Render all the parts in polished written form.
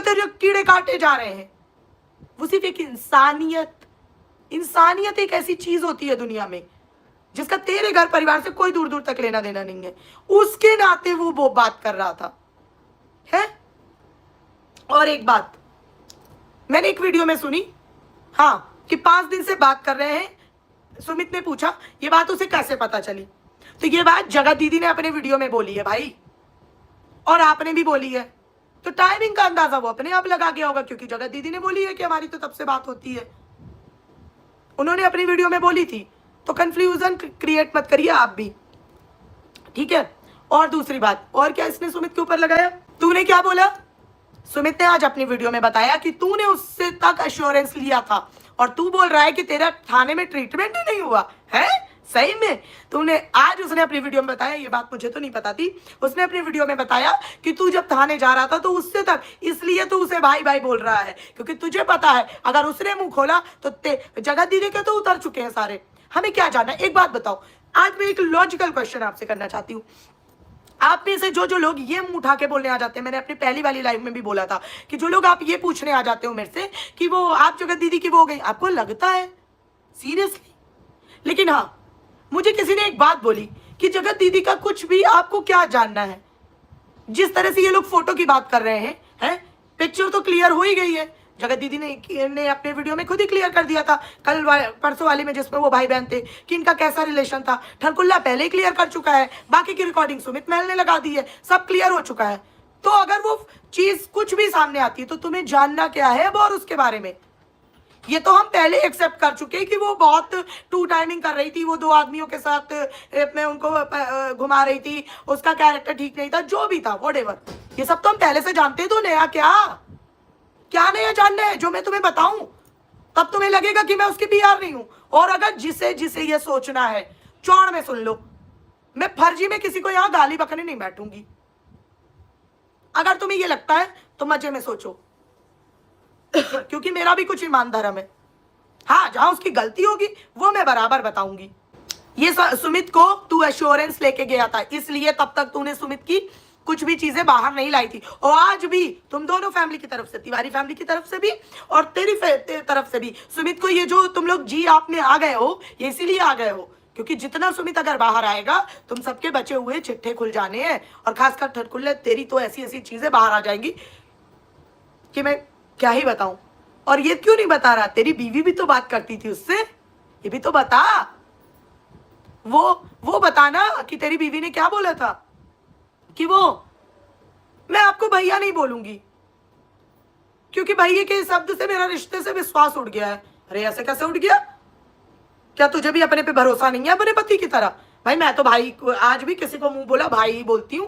तेरे कीड़े काटे जा रहे हैं। वो सिर्फ एक इंसानियत एक ऐसी चीज होती है दुनिया में जिसका तेरे घर परिवार से कोई दूर दूर तक लेना देना नहीं है, उसके नाते वो बात कर रहा था है। और एक बात मैंने एक वीडियो में सुनी, हाँ, कि 5 दिन से बात कर रहे हैं। सुमित ने पूछा ये बात उसे कैसे पता चली, तो ये बात जगत दीदी ने अपने वीडियो में बोली है भाई, और आपने भी बोली है, तो टाइमिंग का अंदाजा वो अपने आप लगा गया होगा, क्योंकि जगत दीदी ने बोली है कि हमारी तो तब से बात होती है, उन्होंने अपनी वीडियो में बोली थी। तो कंफ्यूजन क्रिएट मत करिए आप भी, ठीक है। और दूसरी बात, और क्या इसने सुमित के ऊपर लगाया, तूने क्या बोला, सुमित ने आज अपनी वीडियो में बताया कि तूने उससे तक एश्योरेंस लिया था, और तू बोल रहा है कि तेरा थाने में ट्रीटमेंट ही नहीं हुआ है। सही में तूने, आज उसने अपनी वीडियो में बताया, ये बात मुझे तो नहीं पता थी, उसने अपनी वीडियो में बताया कि तू जब थाने जा रहा था तो उससे तक, इसलिए तू उसे भाई भाई बोल रहा है, क्योंकि तुझे पता है अगर उसने मुंह खोला तो जगत दीदी के तो उतर चुके हैं सारे, हमें क्या जानना। एक बात बताओ, आज मैं एक लॉजिकल क्वेश्चन आपसे करना चाहती हूँ। आप में से जो लोग ये मुंह उठा के बोलने आ जाते हैं, मैंने अपनी पहली वाली लाइव में भी बोला था कि जो लोग आप ये पूछने आ जाते हो मेरे से कि वो आप जगत दीदी की वो हो गई, आपको लगता है सीरियसली? लेकिन हाँ, मुझे किसी ने एक बात बोली कि जगत दीदी का कुछ भी आपको क्या जानना है। जिस तरह से ये लोग फोटो की बात कर रहे हैं, पिक्चर तो क्लियर हो ही गई है। जगत दीदी ने अपने वीडियो में खुद ही क्लियर कर दिया था, कल परसों वाली में जिसमें वो भाई बहन थे, कि इनका कैसा रिलेशन था। ठरकुल्ला पहले ही क्लियर कर चुका है, बाकी की रिकॉर्डिंग सुमित महल ने लगा दी है, सब क्लियर हो चुका है। तो अगर वो चीज कुछ भी सामने आती है तो तुम्हें जानना क्या है अब और उसके बारे में? ये तो हम पहले एक्सेप्ट कर चुके कि वो बहुत टू टाइमिंग कर रही थी, वो 2 आदमियों के साथ में उनको घुमा रही थी, उसका कैरेक्टर ठीक नहीं था, जो भी था व्हाटएवर, ये सब तो हम पहले से जानते हैं। तो नया क्या नया जानना है जो मैं तुम्हें बताऊं? तब तुम्हें लगेगा कि मैं उसकी पीआर नहीं हूं। और अगर जिसे ये सोचना है, चौड़ में सुन लो, मैं फर्जी में किसी को यहां गाली बकने नहीं बैठूंगी। अगर तुम्हें ये लगता है तो मजे में सोचो क्योंकि मेरा भी कुछ ईमान धर्म है। हाँ, जहां उसकी गलती होगी वो मैं बराबर बताऊंगी। ये सुमित को तू एश्योरेंस लेके गया था, इसलिए तब तक तूने सुमित की कुछ भी चीजें बाहर नहीं लाई थी। और आज भी तुम दोनों फैमिली की तरफ से, तिवारी फैमिली की तरफ से भी और तेरी तरफ से भी, सुमित को ये जो तुम लोग जी आप में आ गए हो, ये इसीलिए आ गए हो क्योंकि जितना सुमित अगर बाहर आएगा तुम सबके बचे हुए चिट्ठे खुल जाने हैं। और खासकर ठरकुल्ले, तेरी तो ऐसी ऐसी चीजें बाहर आ जाएंगी कि मैं क्या ही बताऊं। और ये क्यों नहीं बता रहा, तेरी बीवी भी तो बात करती थी उससे, ये भी तो बता। वो बताना कि तेरी बीवी ने क्या बोला था कि वो, मैं आपको भैया नहीं बोलूंगी क्योंकि भैया के शब्द से मेरा रिश्ते से विश्वास उठ गया है। अरे ऐसे कैसे उठ गया? क्या तुझे भी अपने पे भरोसा नहीं है अपने पति की तरह? भाई मैं तो भाई आज भी किसी को मुंह बोला भाई बोलती हूँ,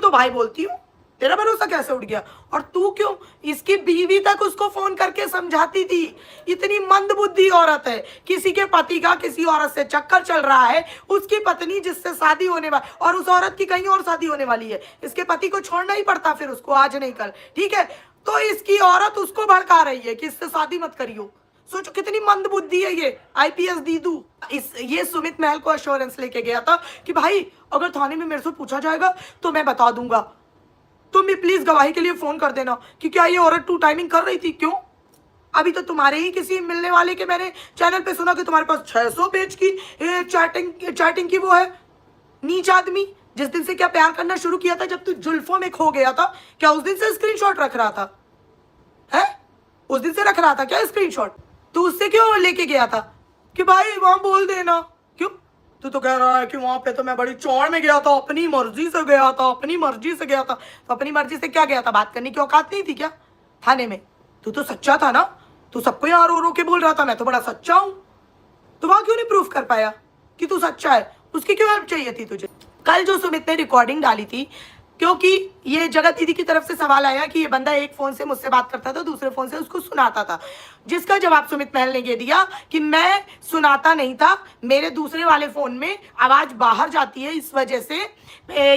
तो भाई बोलती हूँ। तेरा भरोसा कैसे उठ गया? और तू क्यों इसकी बीवी तक उसको फोन करके समझाती थी? इतनी मंदबुद्धि औरत है, किसी के पति का किसी औरत से चक्कर चल रहा है, उसकी पत्नी जिससे शादी होने वाली, और उस औरत की कहीं और शादी होने वाली है, इसके पति को छोड़ना ही पड़ता फिर उसको, आज नहीं कल, ठीक है। तो इसकी औरत उसको भड़का रही है कि इससे शादी मत करियो। सोचो कितनी मंदबुद्धि है ये आईपीएस दीदू। ये सुमित महल को एश्योरेंस लेके गया था कि भाई अगर थाने में मेरे से पूछा जाएगा तो मैं बता दूंगा, तुम भी प्लीज गवाही के लिए फोन कर देना कि क्या ये औरत टू टाइमिंग कर रही थी। क्यों? अभी तो तुम्हारे ही किसी मिलने वाले के मैंने चैनल पे सुना कि तुम्हारे पास 600 पेज की चैटिंग की वो है। नीच आदमी, जिस दिन से क्या प्यार करना शुरू किया था, जब तू जुल्फों में खो गया था, क्या उस दिन से स्क्रीनशॉट रख रहा था? है उस दिन से रख रहा था क्या स्क्रीनशॉट? तू उससे क्यों लेके गया था कि भाई वहां बोल देना? क्यों? तू तो कह रहा है कि वहां पे तो मैं बड़ी चौड़ में गया था, अपनी मर्जी से गया था, अपनी मर्जी से गया था। तो अपनी मर्जी से क्या गया था? बात करने की औकात नहीं थी क्या थाने में? तू तो सच्चा था ना, तू सबको यहाँ रो रो के बोल रहा था मैं तो बड़ा सच्चा हूं। तो वहां क्यों नहीं प्रूफ कर पाया कि तू सच्चा है? उसकी क्यों हेल्प चाहिए थी तुझे? कल जो सुमित ने रिकॉर्डिंग डाली थी, क्योंकि ये जगत दीदी की तरफ से सवाल आया कि ये बंदा एक फोन से मुझसे बात करता था, दूसरे फोन से उसको सुनाता था, जिसका जवाब सुमित महल ने ये दिया कि मैं सुनाता नहीं था, मेरे दूसरे वाले फोन में आवाज बाहर जाती है, इस वजह से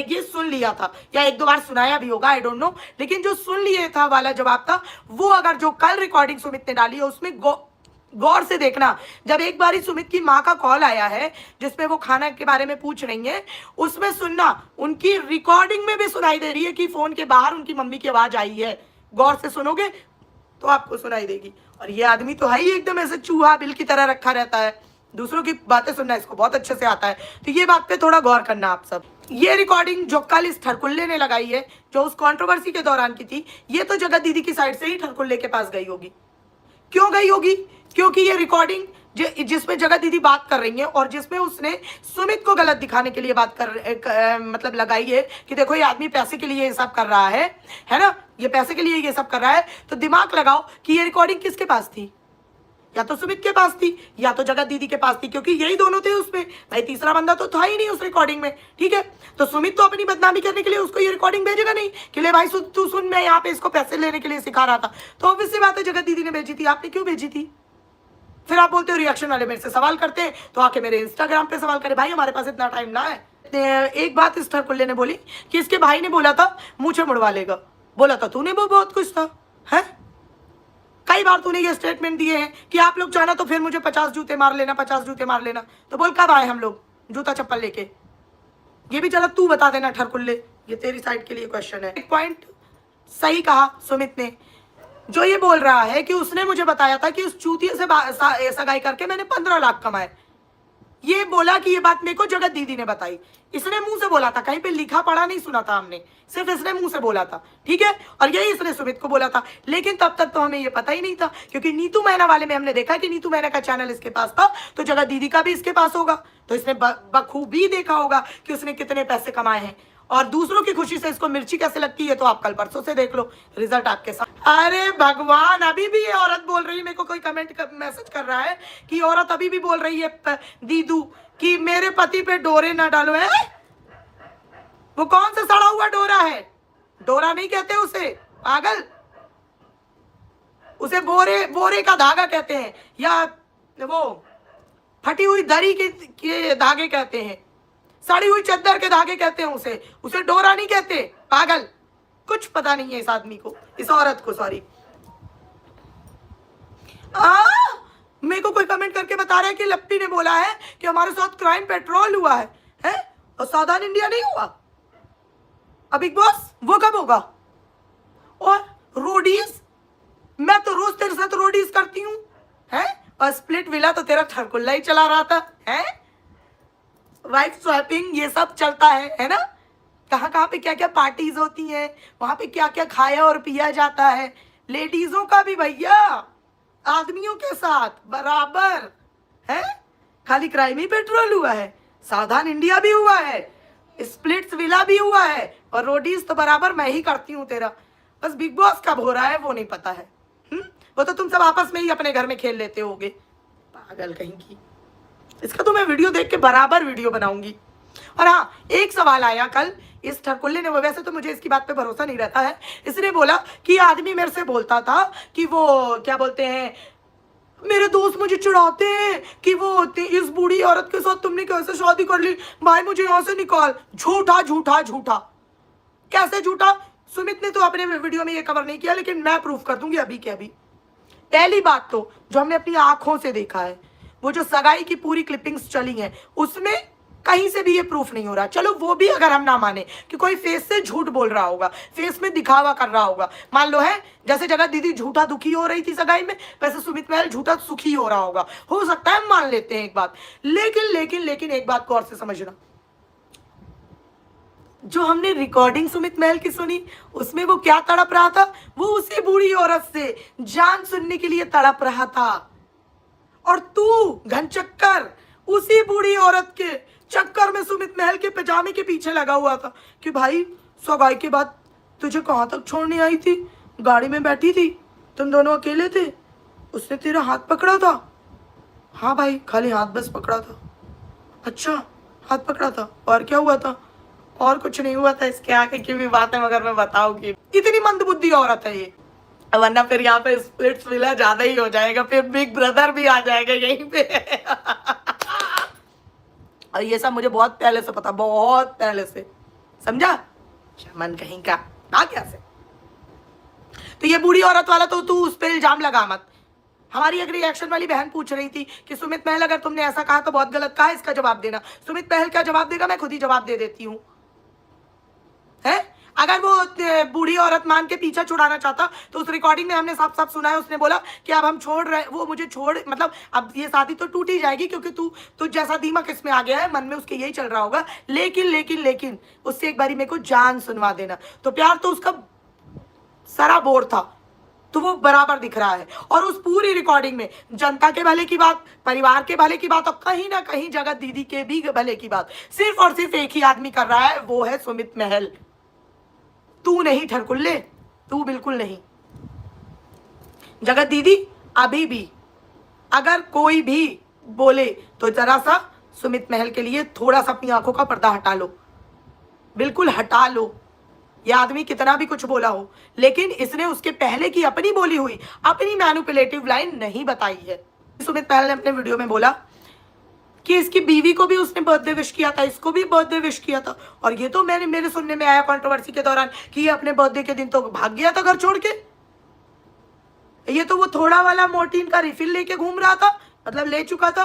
ये सुन लिया था, या 1-2 बार सुनाया भी होगा, आई डोंट नो। लेकिन जो सुन लिए था वाला जवाब था वो, अगर जो कल रिकॉर्डिंग सुमित ने डाली है उसमें गौर से देखना। जब एक बार सुमित की माँ का कॉल आया है जिसमें वो खाना के बारे में पूछ रही है, उसमें सुनना, उनकी रिकॉर्डिंग में भी सुनाई दे रही है कि फोन के बाहर उनकी मम्मी की आवाज आई है। गौर से सुनोगे तो आपको सुनाई देगी। और ये आदमी तो है ही एकदम ऐसे चूहा बिल की तरह रखा रहता है, दूसरों की बातें सुनना इसको बहुत अच्छे से आता है। तो ये बात पे थोड़ा गौर करना आप सब। ये रिकॉर्डिंग जो कल इस ठरकुल्ले ने लगाई है, जो उस कंट्रोवर्सी के दौरान की थी, ये तो जगत दीदी की साइड से ही ठरकुल्ले के पास गई होगी। क्यों गई होगी? क्योंकि ये रिकॉर्डिंग जिसमें जगत दीदी बात कर रही है और जिसमें उसने सुमित को गलत दिखाने के लिए बात मतलब लगाई है कि देखो ये आदमी पैसे के लिए ये सब कर रहा है ना, ये पैसे के लिए ये सब कर रहा है। तो दिमाग लगाओ कि ये रिकॉर्डिंग किसके पास थी? या तो सुमित के पास थी या तो जगत दीदी के पास थी, क्योंकि यही दोनों थे उसमें। भाई तीसरा बंदा तो था ही नहीं उस रिकॉर्डिंग में, ठीक है। तो सुमित तो अपनी बदनामी करने के लिए उसको ये रिकॉर्डिंग भेजेगा नहीं कि ले भाई तू सुन, मैं यहाँ पे इसको पैसे लेने के लिए सिखा रहा था। तो ऑब्वियस सी बात है जगत दीदी ने भेजी थी। आपने क्यों भेजी थी? फिर आप बोलते हो रिएक्शन वाले मेरे से सवाल करते हैं, तो आके मेरे इंस्टाग्राम पे सवाल करे। भाई हमारे पास इतना टाइम ना है। एक बात इस ठरकुल्ले ने बोली कि इसके भाई ने बोला था मुझे मुड़वा लेगा। बोला था तूने, वो बहुत कुछ था, है कई बार तूने ये स्टेटमेंट दिए हैं कि आप लोग चाहना तो फिर मुझे 50 जूते मार लेना, 50 जूते मार लेना। तो बोल कब आए हम लोग जूता चप्पल लेके? ये भी चलो तू बता देना ठरकुल्ले, ये तेरी साइड के लिए क्वेश्चन है। एक पॉइंट सही कहा सुमित ने, जो ये बोल रहा है कि उसने मुझे बताया था कि उस चूतिए से सगाई करके मैंने 15 लाख कमाए। ये बोला कि ये बात मेरे को जगत दीदी ने बताई। इसने मुंह से बोला था, कहीं पे लिखा पढ़ा नहीं सुना था हमने, सिर्फ इसने मुंह से बोला था, ठीक है। और यही इसने सुमित को बोला था। लेकिन तब तक तो हमें ये पता ही नहीं था, क्योंकि नीतू मैना वाले में हमने देखा कि नीतू मैना का चैनल इसके पास था, तो जगत दीदी का भी इसके पास होगा। तो इसने बखूबी देखा होगा कि उसने कितने पैसे कमाए हैं। और दूसरों की खुशी से इसको मिर्ची कैसे लगती है तो आप कल परसों से देख लो रिजल्ट आपके साथ। अरे भगवान, अभी भी ये औरत बोल रही है, मेरे को कोई कमेंट मैसेज कर रहा है कि औरत अभी भी बोल रही है दीदू कि मेरे पति पे डोरे ना डालो। है वो कौन सा सड़ा हुआ डोरा है? डोरा नहीं कहते उसे, पागल, उसे बोरे का धागा कहते हैं, या वो फटी हुई दरी के धागे कहते हैं, सड़ी हुई चद्दर के धागे कहते हैं उसे डोरा नहीं कहते, पागल। कुछ पता नहीं है इस आदमी को, इस औरत को, सॉरी। मेरे को कोई कमेंट करके बता रहा है कि लप्पी ने बोला है कि हमारे साथ क्राइम पेट्रोल हुआ है और सावधान इंडिया नहीं हुआ। अब बिग बॉस वो कब होगा? और रोडीज, मैं तो रोज तेरे साथ रोडीज करती हूँ, है? और स्प्लिट विला तो तेरा ठरकुल्ला ही चला रहा था, है? वाइफ स्वैपिंग ये सब चलता है ना? कहाँ पे क्या क्या पार्टीज होती हैं, वहां पे क्या क्या खाया और पिया जाता है। लेडीजों का भी भैया आदमियों के साथ बराबर है। खाली क्राइम ही पेट्रोल हुआ है, सावधान इंडिया भी हुआ है, स्प्लिट्स विला भी हुआ है, और रोडीज तो बराबर मैं ही करती हूँ तेरा। बस बिग बॉस कब हो रहा है वो नहीं पता है। वो तो तुम सब आपस में ही अपने घर में खेल लेते होगे, पागल कहीं की। इसका तो मैं वीडियो देख के बराबर वीडियो बनाऊंगी। और हाँ, एक सवाल आया कल इस ठरकुल्ले ने, वैसे तो मुझे इसकी बात पे भरोसा नहीं रहता है, इसने बोला कि आदमी मेरे से बोलता था कि वो क्या बोलते हैं, मेरे दोस्त मुझे चिढ़ाते हैं कि वो इस बूढ़ी औरत के साथ तुमने कैसे शादी कर ली, भाई मुझे यहाँ से निकाल। झूठा झूठा झूठा, कैसे झूठा? सुमित ने तो अपने वीडियो में ये कवर नहीं किया, लेकिन मैं प्रूफ कर दूंगी अभी के अभी। पहली बात तो जो हमने अपनी आंखों से देखा है, वो जो सगाई की पूरी क्लिपिंग्स चली हैं, उसमें कहीं से भी ये प्रूफ नहीं हो रहा। चलो वो भी अगर हम ना माने कि कोई फेस से झूठ बोल रहा होगा, फेस में दिखावा कर रहा होगा, मान लो है जैसे जगह दीदी झूठा दुखी हो रही थी सगाई में, वैसे सुमित महल झूठा सुखी हो रहा होगा, हो सकता है, मान लेते हैं एक बात। लेकिन एक बात को और से समझना, जो हमने रिकॉर्डिंग सुमित महल की सुनी, उसमें वो क्या तड़प रहा था? वो उसी बूढ़ी औरत से जान सुनने के लिए तड़प रहा था। और तू घनचक्कर उसी बूढ़ी औरत के चक्कर में सुमित महल के पजामे के पीछे लगा हुआ था कि भाई सगाई के बाद तुझे कहाँ तक छोड़ने आई थी, गाड़ी में बैठी थी, तुम दोनों अकेले थे, उसने तेरा हाथ पकड़ा था। हाँ भाई, खाली हाथ बस पकड़ा था। अच्छा, हाथ पकड़ा था, और क्या हुआ था? और कुछ नहीं हुआ था। इसके आगे की भी बात है मगर मैं बताऊंगी। इतनी मंदबुद्धि औरत है ये, वरना फिर यहाँ पे स्प्लिट्स विला ज्यादा ही हो जाएगा, फिर बिग ब्रदर भी आ जाएगा यहीं पे। और ये सब मुझे बहुत पहले से पता, बहुत पहले से, समझा? मन कहीं का ना कैसे। तो ये बूढ़ी औरत वाला तो तू उस पर इल्जाम लगा मत। हमारी एक रिएक्शन वाली बहन पूछ रही थी कि सुमित महल अगर तुमने ऐसा कहा तो बहुत गलत कहा, इसका जवाब देना। सुमित महल क्या जवाब देगा? मैं खुद ही जवाब दे देती हूँ। है अगर वो बूढ़ी औरत मान के पीछा छुड़ाना चाहता तो उस रिकॉर्डिंग में हमने साफ साफ सुना है, उसने बोला कि अब हम छोड़ रहे, वो मुझे छोड़, मतलब अब ये शादी तो टूट ही जाएगी क्योंकि तू जैसा दीमक इसमें आ गया है, मन में उसके यही चल रहा होगा। लेकिन लेकिन लेकिन उससे एक बारी मेरे को जान सुनवा देना। तो प्यार तो उसका सराबोर था, तो वो बराबर दिख रहा है। और उस पूरी रिकॉर्डिंग में जनता के भले की बात, परिवार के भले की बात, और कहीं ना कहीं जगत दीदी के भी भले की बात सिर्फ और सिर्फ एक ही आदमी कर रहा है, वो है सुमित महल। तू नहीं ठरकुल्ले, तू बिल्कुल नहीं। जगत दीदी अभी भी अगर कोई भी बोले तो जरा सा सुमित महल के लिए थोड़ा सा अपनी आंखों का पर्दा हटा लो, बिल्कुल हटा लो। यह आदमी कितना भी कुछ बोला हो, लेकिन इसने उसके पहले की अपनी बोली हुई अपनी मैनिपुलेटिव लाइन नहीं बताई है। सुमित महल ने अपने वीडियो में बोला कि इसकी बीवी को भी उसने बर्थडे विश किया था, इसको भी बर्थडे विश किया था। और ये तो मेरे सुनने में आया कंट्रोवर्सी के दौरान कि ये अपने बर्थडे के दिन तो भाग गया था घर छोड़ के। ये तो वो थोड़ा वाला मोर्टीन का रिफिल लेके घूम रहा था, मतलब ले चुका था।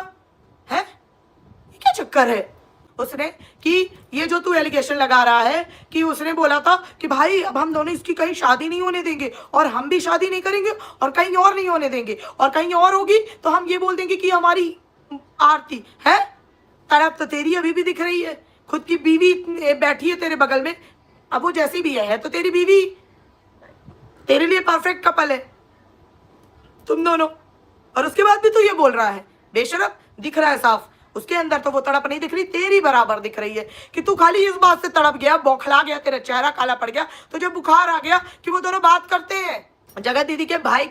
है ये क्या चक्कर है उसने कि ये जो तू एलिगेशन लगा रहा है कि उसने बोला था कि भाई अब हम दोनों इसकी कहीं शादी नहीं होने देंगे, और हम भी शादी नहीं करेंगे, और कहीं और नहीं होने देंगे, और कहीं और होगी तो हम ये बोल देंगे कि हमारी आरती है। तड़प तो तेरी अभी भी दिख रही है, खुद की बीवी बैठी है तेरे बगल में, अब वो जैसी भी है तो तेरी बीवी, तेरे लिए परफेक्ट कपल है तुम दोनों। और उसके बाद भी तू ये बोल रहा है, बेशरम दिख रहा है साफ, उसके अंदर तो वो तड़प नहीं दिख रही, तेरी बराबर दिख रही है कि तू खाली इस बात से तड़प गया, बौखला गया, तेरा चेहरा काला पड़ गया, तुझे बुखार आ गया कि वो दोनों बात करते हैं। जगत दीदी के भाई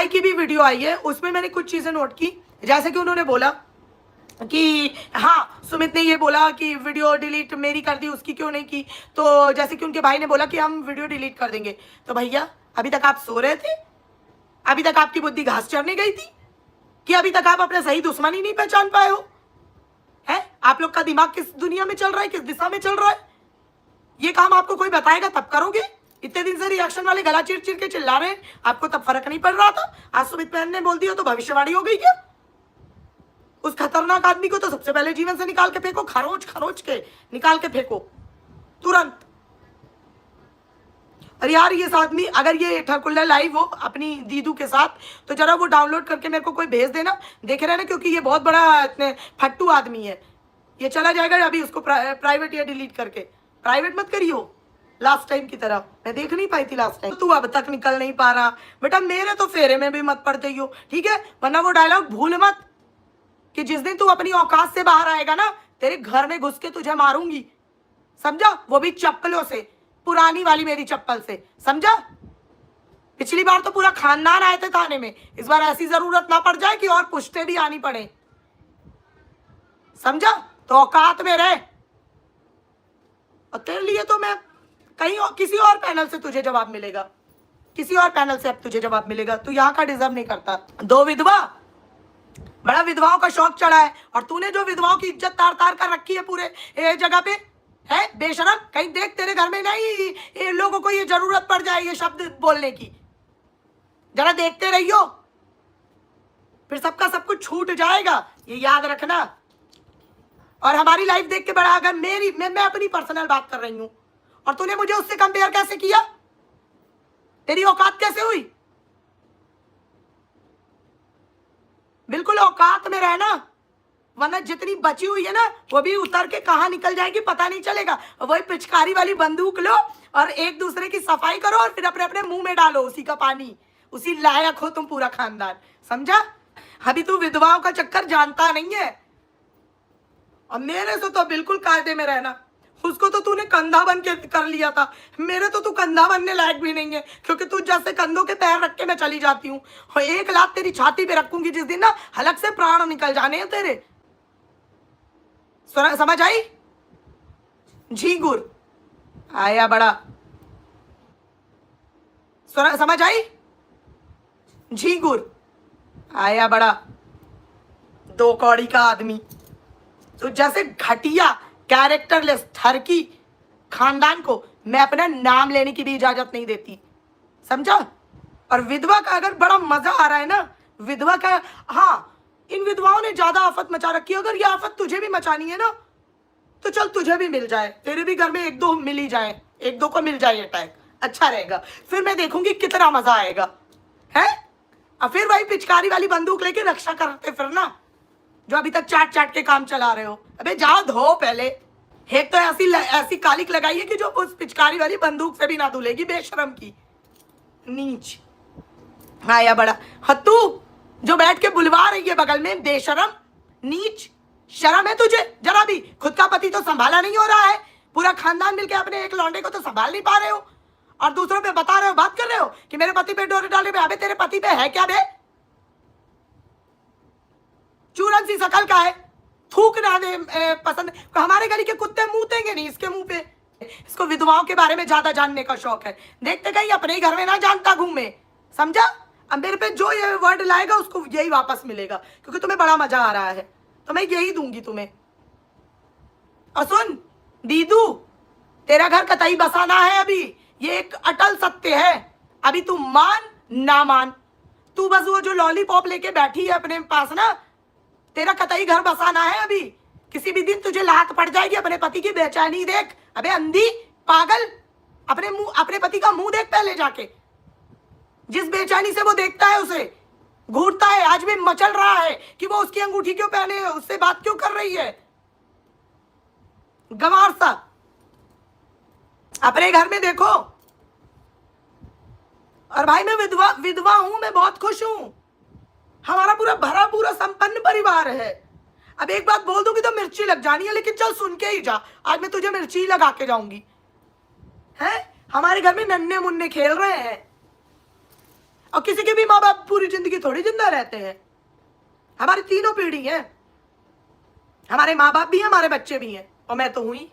की भी वीडियो आई है, उसमें मैंने कुछ चीजें नोट की, जैसे कि उन्होंने बोला कि हाँ सुमित ने ये बोला कि वीडियो डिलीट मेरी कर दी, उसकी क्यों नहीं की। तो जैसे कि उनके भाई ने बोला कि हम वीडियो डिलीट कर देंगे। तो भैया अभी तक आप सो रहे थे? अभी तक आपकी बुद्धि घास चरने गई थी कि अभी तक आप अपने सही दुश्मन ही नहीं पहचान पाए हो? है आप लोग का दिमाग किस दुनिया में चल रहा है, किस दिशा में चल रहा है? ये काम आपको कोई बताएगा तब करोगे? इतने दिन से रिएक्शन वाले गला चिर चिर के चिल्ला रहे हैं, आपको तब फर्क नहीं पड़ रहा था? आज सुमित मैन ने बोल दिया तो भविष्यवाणी हो गई क्या? उस खतरनाक आदमी को तो सबसे पहले जीवन से निकाल के फेंको, खरोच खरोच के निकाल के फेंको तुरंत। अरे यार ये आदमी, अगर ये ठरकुल्ला लाइव हो अपनी दीदू के साथ तो जरा वो डाउनलोड करके मेरे को कोई भेज देना, देखे रहना, क्योंकि ये बहुत बड़ा फट्टू आदमी है। ये चला जाएगा अभी, उसको प्राइवेट या डिलीट करके। प्राइवेट मत करियो लास्ट टाइम की तरह, मैं देख नहीं पाई थी लास्ट टाइम। तू अब तक निकल नहीं पा रहा बेटा, मेरे तो फेरे में भी मत पड़ते हो, ठीक है? वरना वो डायलॉग भूल मत कि जिस दिन तू अपनी औकात से बाहर आएगा ना, तेरे घर में घुस के तुझे मारूंगी, समझा? वो भी चप्पलों से, पुरानी वाली मेरी चप्पल से, समझा? पिछली बार तो पूरा खानदान आए थे थाने में, इस बार ऐसी जरूरत ना पड़ जाए कि और पुश्ते भी आनी पड़े, समझा? तो औकात में रहे। और तेरे लिए तो मैं कहीं और, किसी और पैनल से तुझे जवाब मिलेगा, किसी और पैनल से अब तुझे जवाब मिलेगा। तू यहाँ का डिजर्व नहीं करता। दो विधवा, बड़ा विधवाओं का शौक चढ़ा है, और तूने जो विधवाओं की इज्जत तार तार कर रखी है पूरे जगह पे, है बेशरम। कहीं देख तेरे घर में नहीं ये लोगों को ये जरूरत पड़ जाए ये शब्द बोलने की, जरा देखते रहियो, फिर सबका सब कुछ छूट जाएगा, ये याद रखना। और हमारी लाइफ देख के बड़ा, अगर मैं अपनी पर्सनल बात कर रही हूं और तूने मुझे उससे कंपेयर कैसे किया? तेरी औकात कैसे हुई? बिल्कुल औकात में रहना, वरना जितनी बची हुई है ना वो भी उतर के कहाँ निकल जाएगी पता नहीं चलेगा। वही पिचकारी वाली बंदूक लो और एक दूसरे की सफाई करो और फिर अपने अपने मुंह में डालो उसी का पानी, उसी लायक हो तुम पूरा खानदान, समझा? अभी तू विधवाओं का चक्कर जानता नहीं है, और मेरे से तो बिल्कुल कायदे में रहना। उसको तो तूने कंधा बन के कर लिया था, मेरे तो तू कंधा बनने लायक भी नहीं है, क्योंकि तू जैसे कंधों के पैर रख के मैं चली जाती हूँ, और एक लात तेरी छाती पे रखूंगी जिस दिन ना, हलक से प्राण निकल जाने हैं तेरे। समझ आई? झींगुर आया बड़ा, समझ आई? झींगुर आया बड़ा, दो कौड़ी का आदमी। तो जैसे घटिया कैरेक्टरलेस ठरकी खानदान को मैं अपना नाम लेने की भी इजाजत नहीं देती, समझा? और विधवा का अगर बड़ा मजा आ रहा है ना, विधवा का, हाँ इन विधवाओं ने ज्यादा आफत मचा रखी है। अगर ये आफत तुझे भी मचानी है ना तो चल तुझे भी मिल जाए, तेरे भी घर में एक दो मिल ही जाए, एक दो को मिल जाए अटैक, अच्छा रहेगा। फिर मैं देखूंगी कितना मजा आएगा, है। और फिर वही पिचकारी वाली बंदूक लेके रक्षा करते फिर ना, जो अभी तक चाट चाट के काम चला रहे हो। अबे जाओ धो पहले। एक तो ऐसी कालिक लगाई है कि जो उस पिचकारी वाली बंदूक से भी ना धुलेगी, बेशरम की नीच। आया बड़ा हत्तू जो बैठ के बुलवा रही है बगल में, बेशरम नीच। शर्म है तुझे जरा भी? खुद का पति तो संभाला नहीं हो रहा है, पूरा खानदान मिलके अपने एक लौंडे को तो संभाल नहीं पा रहे हो, और दूसरों पे बता रहे हो, बात कर रहे हो कि मेरे पति पे डोरे डाले पे। अबे तेरे पति पे है क्या बे? चूरन सी शकल का है, थूक ना दे पसंद। हमारे गली के कुत्ते मुंह देंगे नहीं इसके मुंह पे। इसको विधवाओं के बारे में ज्यादा जानने का शौक है, देखते कहीं अपने ही घर में ना जानता घूमे, समझा? अब मेरे पे जो ये वर्ड लाएगा उसको यही वापस मिलेगा, क्योंकि तुम्हें बड़ा मजा आ रहा है तो मैं यही दूंगी तुम्हें। और सुन दीदू, तेरा घर कतई बसाना है अभी, ये एक अटल सत्य है। अभी तू मान ना मान, तू बस वो जो लॉलीपॉप लेके बैठी है अपने पास ना, तेरा कतई घर बसाना है अभी। किसी भी दिन तुझे लात पड़ जाएगी अपने पति की बेचैनी देख। अबे अंधी पागल, अपने पति का मुंह देख पहले जाके। जिस बेचैनी से वो देखता है उसे घूरता है, आज भी मचल रहा है कि वो उसकी अंगूठी क्यों पहने, उससे बात क्यों कर रही है, गंवार सा। अपने घर में देखो। और भाई मैं विधवा हूं, मैं बहुत खुश हूं, हमारा पूरा भरा पूरा संपन्न परिवार है। अब एक बात बोल दूंगी तो मिर्ची लग जानी है, लेकिन चल सुन के ही जा, आज मैं तुझे मिर्ची लगा के जाऊंगी। है हमारे घर में नन्हे मुन्ने खेल रहे हैं, और किसी के भी माँ बाप पूरी जिंदगी थोड़ी जिंदा रहते हैं। हमारी तीनों पीढ़ी है, हमारे माँ बाप भी हैं, हमारे बच्चे भी हैं, और मैं तो हुई।